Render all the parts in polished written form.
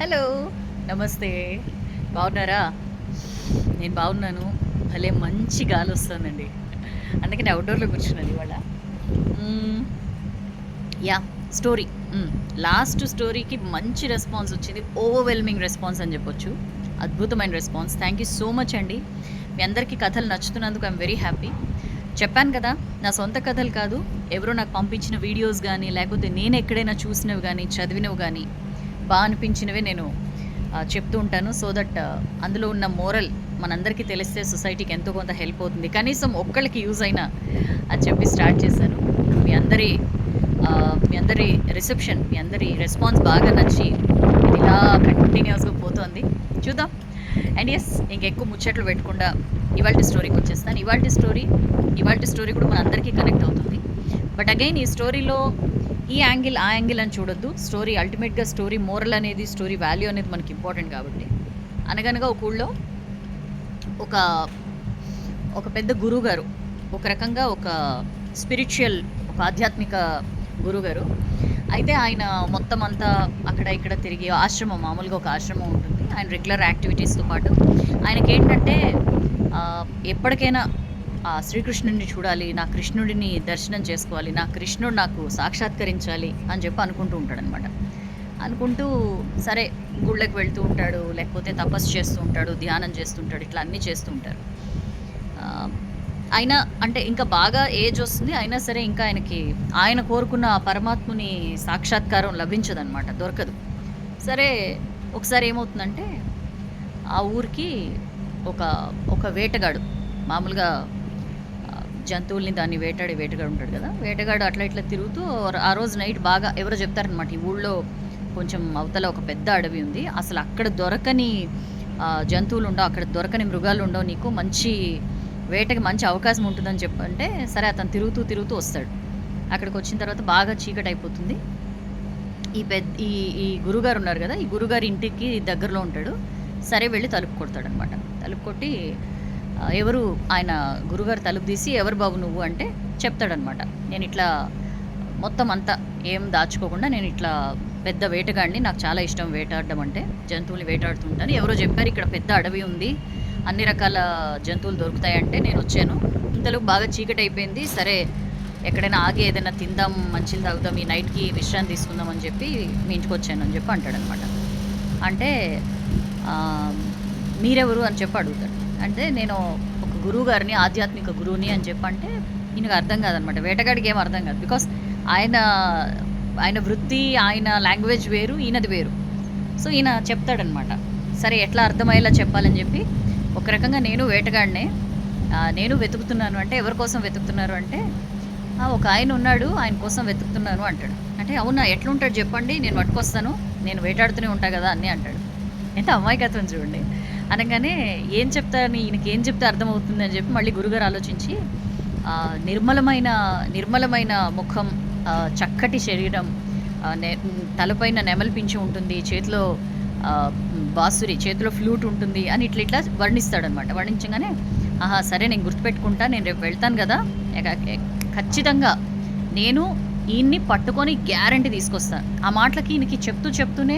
Hello! నమస్తే. బాగున్నారా? నేను బాగున్నాను. భలే మంచి గాలొస్తుందండి. అందుకని అవుట్‌డోర్‌లో కూర్చున్నాను ఇవాళ. హ్మ్. యాహ్! స్టోరీ. హ్మ్. లాస్ట్ స్టోరీకి మంచి రెస్పాన్స్ వచ్చింది. ఓవర్‌వెల్మింగ్ రెస్పాన్స్ అని చెప్పొచ్చు. అద్భుతమైన response. Thank you so much అండి. మీ అందరికీ కథలు నచ్చుతున్నందుకు ఐయామ్ వెరీ హ్యాపీ. చెప్పాను కదా! నా సొంత కథలు కాదు. ఎవరో నాకు పంపించిన వీడియోస్ గానీ, లేకపోతే నేనెక్కడైనా చూసినవి గానీ, చదివినవి గానీ, అనిపించినవే నేను చెప్తూ ఉంటాను. సో దట్ అందులో ఉన్న మోరల్ మనందరికీ తెలిస్తే సొసైటీకి ఎంతో కొంత హెల్ప్ అవుతుంది. కనీసం ఒక్కళ్ళకి యూజ్ అయినా అని చెప్పి స్టార్ట్ చేశాను. మీ అందరి రిసెప్షన్, మీ అందరి రెస్పాన్స్ బాగా నచ్చి ఇది ఇలా కంటిన్యూయస్‌గా పోతోంది. చూద్దాం. అండ్ యెస్, ఇంకెక్కువ ముచ్చట్లు పెట్టకుండా ఇవాల్టి స్టోరీకొచ్చేస్తాను. ఇవాల్టి స్టోరీ కూడా మనందరికీ కనెక్ట్ అవుతుంది. బట్ అగైన్ ఈ స్టోరీలో ఈ యాంగిల్, ఆ యాంగిల్ అని చూడొద్దు. స్టోరీ అల్టిమేట్‌గా స్టోరీ మోరల్ అనేది, స్టోరీ వాల్యూ అనేది మనకి ఇంపార్టెంట్ కాబట్టి. అనగనగా ఒక ఊళ్ళో ఒక ఒక పెద్ద గురువుగారు, ఒక రకంగా ఒక స్పిరిచ్యువల్, ఒక ఆధ్యాత్మిక గురువుగారు. అయితే ఆయన మొత్తం అంతా అక్కడ ఇక్కడ తిరిగి ఆశ్రమం, మామూలుగా ఒక ఆశ్రమం ఉంటుంది. ఆయన రెగ్యులర్ యాక్టివిటీస్‌తో పాటు ఆయనకేంటంటే ఎప్పటికైనా శ్రీకృష్ణుడిని చూడాలి, నా కృష్ణుడిని దర్శనం చేసుకోవాలి, నా కృష్ణుడు నాకు సాక్షాత్కరించాలి అని చెప్పి అనుకుంటూ ఉంటాడనమాట. అనుకుంటూ సరే గుళ్ళకి వెళ్తూ ఉంటాడు, లేకపోతే తపస్సు చేస్తూ ఉంటాడు, ధ్యానం చేస్తుంటాడు, ఇట్లా అన్నీ చేస్తూ ఉంటారు. అయినా అంటే ఇంకా బాగా ఏజ్ వస్తుంది. అయినా సరే ఇంకా ఆయనకి ఆయన కోరుకున్న ఆ పరమాత్ముని సాక్షాత్కారం లభించదనమాట, దొరకదు. సరే ఒకసారి ఏమవుతుందంటే ఆ ఊరికి ఒక ఒక వేటగాడు, మామూలుగా జంతువుల్ని దాన్ని వేటాడే వేటగాడు ఉంటాడు కదా! వేటగాడు అట్లా ఇట్లా తిరుగుతూ ఆ రోజు నైట్ బాగా ఎవరో చెప్తారనమాట. ఈ ఊళ్ళో కొంచెం అవతల ఒక పెద్ద అడవి ఉంది. అసలు అక్కడ దొరకని జంతువులుండవు, అక్కడ దొరకని మృగాలుండవు. నీకు మంచి వేటకి మంచి అవకాశం ఉంటుందని చెప్పంటే, సరే అతను తిరుగుతూ వస్తాడు. అక్కడికొచ్చిన తర్వాత బాగా చీకటయిపోతుంది. ఈ గురువుగారు ఉన్నారు గదా! ఈ గురువుగారి ఇంటికి దగ్గరలో ఉంటాడు. సరే వెళ్లి తలుపు కొడతాడనమాట. తలుపు కొట్టి ఎవరు ఆయన గురువుగారు తలుపు తీసి, "ఎవరు బాబు నువ్వు" అంటే చెప్తాడనమాట. "నేనిట్లా మొత్తం అంతా ఏం దాచుకోకుండా నేనిట్లా పెద్ద వేటగాడిని. నాకు చాలా ఇష్టం వేటాడడం అంటే. జంతువుల్ని వేటాడుతుంటాను. ఎవరో చెప్పారు ఇక్కడ పెద్ద అడవి ఉంది, అన్ని రకాల జంతువులు దొరుకుతాయంటే నేనొచ్చాను. ఇంతలోపు బాగా చీకటయిపోయింది. సరే ఎక్కడైనా ఆగి ఏదైనా తిందాం, మంచినీళ్ళు తాగుదాం, ఈ నైట్‌కి విశ్రాంతి తీసుకుందాం అని చెప్పి మీ ఇంటికొచ్చాను" అని చెప్పి అంటాడనమాట. అంటే "మీరెవరు" అని చెప్పి అడుగుతాడు. అంటే నేను ఒక గురువుగారిని, ఆధ్యాత్మిక గురువుని అని చెప్పంటే ఈయనకు అర్థం కాదనమాట. వేటగాడికి ఏమి అర్థం కాదు. బికాస్ ఆయన ఆయన వృత్తి, ఆయన లాంగ్వేజ్ వేరు, ఈయనది వేరు. సో ఈయన చెప్తాడనమాట. సరే ఎట్లా అర్థమయ్యేలా చెప్పాలని చెప్పి, ఒక రకంగా నేను వేటగాడినే, నేను వెతుకుతున్నాను అంటే, ఎవరి కోసం వెతుకుతున్నారు అంటే, ఒక ఆయన ఉన్నాడు, ఆయన కోసం వెతుకుతున్నాను అంటాడు. అంటే అవునా, ఎట్లుంటాడు చెప్పండి, నేను పట్టుకొస్తాను, నేను వేటాడుతూనే ఉంటా కదా అన్నీ అంటాడు. ఎంత అమాయకత్వం చూడండి. అనగానే ఏం చెప్తారని, ఈయనకి ఏం చెప్తే అర్థమవుతుంది అని చెప్పి మళ్ళీ గురుగారు ఆలోచించి, నిర్మలమైన ముఖం, చక్కటి శరీరం, తలపైన నెమలి పింఛం ఉంటుంది, చేతిలో బాసురి, చేతిలో ఫ్లూట్ ఉంటుంది అని ఇట్లా వర్ణిస్తాడనమాట. వర్ణించగానే ఆహా సరే నేను గుర్తుపెట్టుకుంటా, నేను రేపు వెళ్తాను కదా, ఖచ్చితంగా నేను ఈయన్ని పట్టుకొని గ్యారంటీ తీసుకొస్తాను. ఆ మాటలకి ఈయనకి చెప్తూనే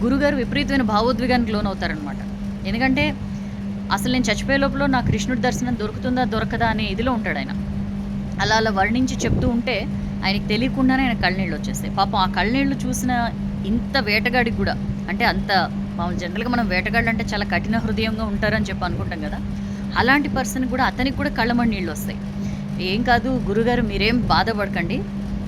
గురుగారు విపరీతమైన భావోద్వేగానికి లోనవుతారనమాట. ఎందుకంటే అసలు నేను చచ్చిపోయే లోపల నా కృష్ణుడి దర్శనం దొరుకుతుందా దొరకదా అనే ఇదిలో ఉంటాడు ఆయన. అలా వర్ణించి చెప్తూ ఉంటే ఆయనకి తెలియకుండానే ఆయన కళ్ళనీళ్ళు వచ్చేస్తాయి. పాపం ఆ కళ్ళనీళ్ళు చూసిన ఇంత వేటగాడికి కూడా, అంటే అంత మామూలు జనరల్‌గా మనం వేటగాళ్ళు అంటే చాలా కఠిన హృదయంగా ఉంటారని చెప్పి అనుకుంటాం కదా! అలాంటి పర్సన్ కూడా, అతనికి కూడా కళ్ళమ్మట నీళ్ళొస్తాయి. "ఏం కాదు గురుగారు, మీరేం బాధపడకండి,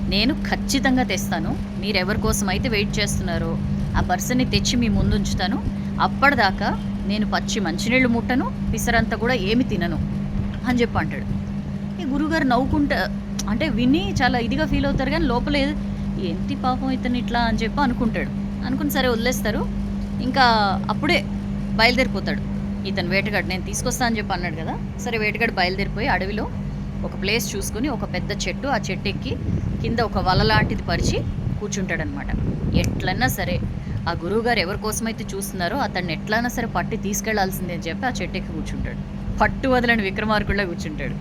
నేను ఖచ్చితంగా తెస్తాను. మీరెవరి కోసం అయితే వెయిట్ చేస్తున్నారో ఆ పర్సన్‌ని తెచ్చి మీ ముందుంచుతాను. అప్పటిదాకా నేను పచ్చి మంచినీళ్ళు ముట్టను, పిసరంతా కూడా ఏమి తినను" అని చెప్పి అంటాడు. ఈ గురువుగారు నవ్వుకుంటా, అంటే విని చాలా ఇదిగా ఫీల్ అవుతారు కానీ లోపల ఏంటి పాపం ఇతను ఇట్లా అని చెప్పి అనుకుని సరే వదిలేస్తారు. ఇంకా అప్పుడే బయలుదేరిపోతాడు ఇతను వేటగాడు. నేను తీసుకొస్తా అని చెప్పి అన్నాడు కదా! సరే వేటగాడు బయలుదేరిపోయి అడవిలో ఒక ప్లేస్ చూసుకొని, ఒక పెద్ద చెట్టు, ఆ చెట్టు ఎక్కి కింద ఒక వల లాంటిది పరిచి కూర్చుంటాడనమాట. ఎట్లన్నా సరే ఆ గురువుగారు ఎవరి కోసమైతే చూస్తున్నారో అతన్ని ఎట్లైనా సరే పట్టి తీసుకెళ్లాల్సిందే అని చెప్పి ఆ చెట్టు ఎక్కి కూర్చుంటాడు. పట్టు వదలని విక్రమార్కుడిలా కూర్చుంటాడు.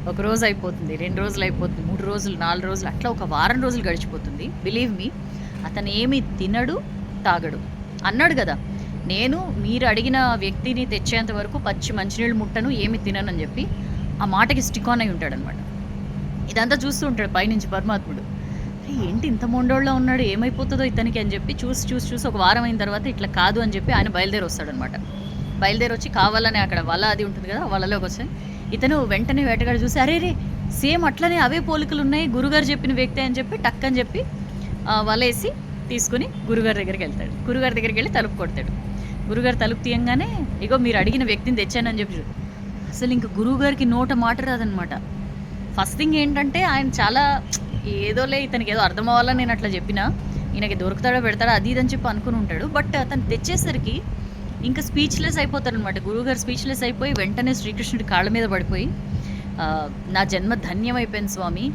ఒక రోజు అయిపోతుంది, 2 రోజులు అయిపోతుంది, 3 రోజులు, 4 రోజులు, అట్లా ఒక వారం రోజులు గడిచిపోతుంది. బిలీవ్ మీ, అతను ఏమి తినడు, తాగడు. అన్నాడు గదా! నేను మీరు అడిగిన వ్యక్తిని తెచ్చేంత వరకు పచ్చి మంచినీళ్ళు ముట్టను, ఏమి తిననని జెప్పి, ఆ మాటకి స్టిక్ ఆన్ అయ్యి ఉంటాడనమాట. ఇదంతా చూస్తూ ఉంటాడు పైనుంచి పరమాత్ముడు. ఏంటి ఇంత మొండోళ్ళలా ఉన్నాడు, ఏమైపోతదో ఇతనికి అని జెప్పి చూసి ఒక వారం అయిన తర్వాత ఇట్లా కాదు అని జెప్పి ఆయన బయలుదేరొస్తాడనమాట. బయలుదేరొచ్చి కావాలనే అక్కడ వల అది ఉంటుంది గదా! వలలోకొచ్చి ఇతను వెంటనే వేటగాడు చూసి అరెరే! సేమ్ అట్లనే అవే పోలికలున్నాయి. గురుగారు చెప్పిన వ్యక్తే అని చెప్పి టక్ అని చెప్పి వలేసి తీసుకొని గురుగారి దగ్గరికెళ్తాడు. గురుగారి దగ్గరికెళ్ళి తలుపు కొడతాడు. గురుగారు తలుపు తీయంగానే ఇగో మీరు అడిగిన వ్యక్తిని తెచ్చానని చెప్పి అసలు ఇంక గురువుగారికి నోట మాట రాదనమాట. ఫస్ట్ థింగ్ ఏంటంటే ఆయన చాలా ఏదోలే ఇతనికి ఏదో అర్థం అవ్వాలని నేను అట్లా చెప్పినా, ఈయనకి దొరుకుతాడో పెడతాడో అది ఇది అని చెప్పి అనుకుని ఉంటాడు. బట్ అతను తెచ్చేసరికి ఇంకా స్పీచ్లెస్ అయిపోతారనమాట. గురువుగారు స్పీచ్లెస్ అయిపోయి వెంటనే శ్రీకృష్ణుడి కాళ్ళ మీద పడిపోయి నా జన్మ ధన్యమైపోయింది స్వామి,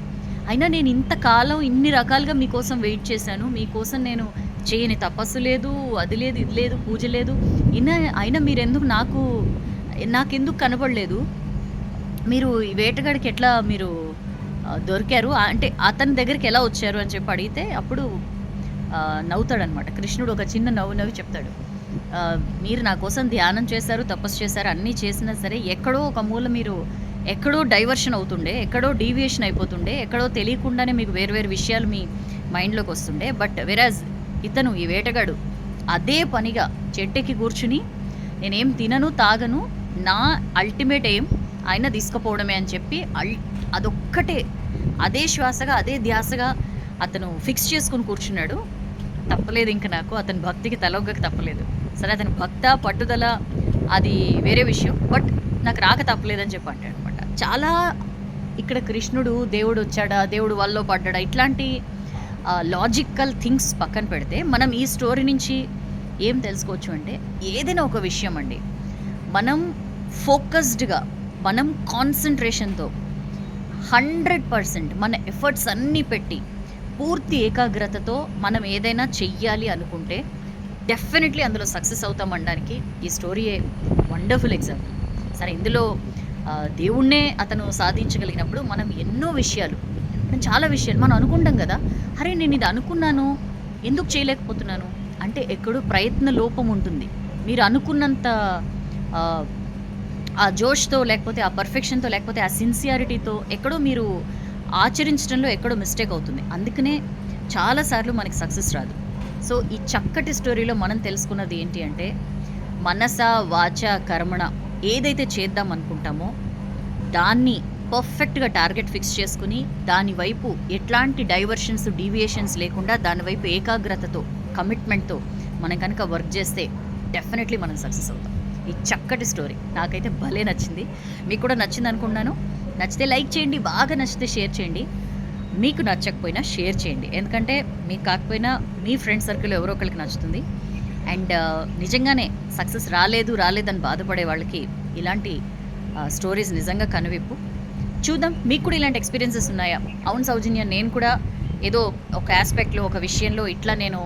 అయినా నేను ఇంతకాలం ఇన్ని రకాలుగా మీకోసం వెయిట్ చేశాను, మీకోసం నేను చేయని తపస్సు లేదు, అది లేదు, ఇది లేదు, పూజ లేదు, అయినా మీరెందుకు నాకెందుకు కనపడలేదు, మీరు ఈ వేటగాడికి ఎట్లా మీరు దొరికారు, అంటే అతని దగ్గరికి ఎలా వచ్చారు అని చెప్పి అడిగితే అప్పుడు నవ్వుతాడనమాట. కృష్ణుడు ఒక చిన్న నవ్వి చెప్తాడు, మీరు నా కోసం ధ్యానం చేశారు, తపస్సు చేశారు, అన్నీ చేసినా సరే ఎక్కడో ఒక మూల మీరు ఎక్కడో డైవర్షన్ అవుతుండే, ఎక్కడో డీవియేషన్ అయిపోతుండే, ఎక్కడో తెలియకుండానే మీకు వేరు విషయాలు మీ మైండ్లోకి వస్తుండే. బట్ వెరాజ్ ఇతను ఈ వేటగాడు అదే పనిగా చెట్టెక్కి కూర్చుని నేనేం తినను తాగను, నా అల్టిమేట్ ఎయిమ్ ఆయన తీసుకుపోవడమే అని చెప్పి అదొక్కటే అదే శ్వాసగా అదే ధ్యాసగా అతను ఫిక్స్ చేసుకుని కూర్చున్నాడు. తప్పలేదు ఇంక నాకు అతని భక్తికి తలొగ్గక తప్పలేదు. సరే అతని భక్త పట్టుదల అది వేరే విషయం, బట్ నాకు రాక తప్పలేదని చెప్పి అంటాడు అనమాట. చాలా ఇక్కడ కృష్ణుడు దేవుడు వచ్చాడా, దేవుడు వల్లో పడ్డాడా, ఇట్లాంటి లాజికల్ థింగ్స్ పక్కన పెడితే మనం ఈ స్టోరీ నుంచి ఏం తెలుసుకోవచ్చు అంటే, ఏదైనా ఒక విషయం అండి, మనం ఫోకస్డ్గా, మనం కాన్సన్ట్రేషన్తో 100% మన ఎఫర్ట్స్ అన్నీ పెట్టి పూర్తి ఏకాగ్రతతో మనం ఏదైనా చెయ్యాలి అనుకుంటే డెఫినెట్లీ అందులో సక్సెస్ అవుతామనడానికి ఈ స్టోరీయే వండర్ఫుల్ ఎగ్జాంపుల్. సరే ఇందులో దేవుణ్ణే అతను సాధించగలిగినప్పుడు మనం ఎన్నో విషయాలు, చాలా విషయాలు మనం అనుకుంటాం కదా, అరే నేను ఇది అనుకున్నాను ఎందుకు చేయలేకపోతున్నాను అంటే ఎక్కడో ప్రయత్న లోపం ఉంటుంది. మీరు అనుకున్నంత ఆ జోష్తో, లేకపోతే ఆ పర్ఫెక్షన్తో, లేకపోతే ఆ సిన్సియారిటీతో ఎక్కడో మీరు ఆచరించడంలో ఎక్కడో మిస్టేక్ అవుతుంది. అందుకనే చాలాసార్లు మనకి సక్సెస్ రాదు. సో ఈ చక్కటి స్టోరీలో మనం తెలుసుకున్నది ఏంటి అంటే, మనస వాచ కర్మణ ఏదైతే చేద్దాం అనుకుంటామో దాన్ని పర్ఫెక్ట్గా టార్గెట్ ఫిక్స్ చేసుకుని దాని వైపు ఎట్లాంటి డైవర్షన్స్ డీవియేషన్స్ లేకుండా దాని వైపు ఏకాగ్రతతో కమిట్మెంట్తో మనం కనుక వర్క్ చేస్తే డెఫినెట్లీ మనం సక్సెస్ అవుతాం. ఈ చక్కటి స్టోరీ నాకైతే భలే నచ్చింది. మీకు కూడా నచ్చింది అనుకుంటున్నాను. నచ్చితే లైక్ చేయండి, బాగా నచ్చితే షేర్ చేయండి, మీకు నచ్చకపోయినా షేర్ చేయండి, ఎందుకంటే మీకు కాకపోయినా మీ ఫ్రెండ్ సర్కిల్లో ఎవరో ఒకరికి నచ్చుతుంది. అండ్ నిజంగానే సక్సెస్ రాలేదని బాధపడే వాళ్ళకి ఇలాంటి స్టోరీస్ నిజంగా కనువిప్పు. చూద్దాం మీకు కూడా ఇలాంటి ఎక్స్పీరియన్సెస్ ఉన్నాయా? అవును సౌజన్య, నేను కూడా ఏదో ఒక ఆస్పెక్ట్లో, ఒక విషయంలో ఇట్లా నేను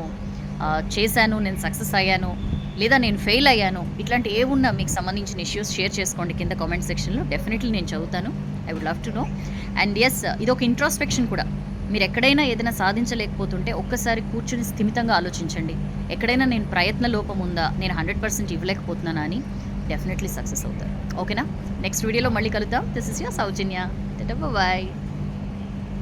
చేశాను, నేను సక్సెస్ అయ్యాను, లేదా నేను ఫెయిల్ అయ్యాను, ఇట్లాంటి ఏమున్నా మీకు సంబంధించిన ఇష్యూస్ షేర్ చేసుకోండి కింద కామెంట్ సెక్షన్లో. డెఫినెట్లీ నేను చదువుతాను. I would love to know. And yes, ఇది ఒక ఇంట్రోస్పెక్షన్ కూడా. మీరు ఎక్కడైనా ఏదైనా సాధించలేకపోతుంటే ఒక్కసారి కూర్చుని స్థిమితంగా ఆలోచించండి. ఎక్కడైనా నేను ప్రయత్న లోపం ఉందా, నేను 100% ఇవ్వలేకపోతున్నానా అని. డెఫినెట్లీ సక్సెస్ అవుతారు. ఓకేనా? నెక్స్ట్ వీడియోలో మళ్ళీ కలుద్దాం. This is your Soujanya. Bye.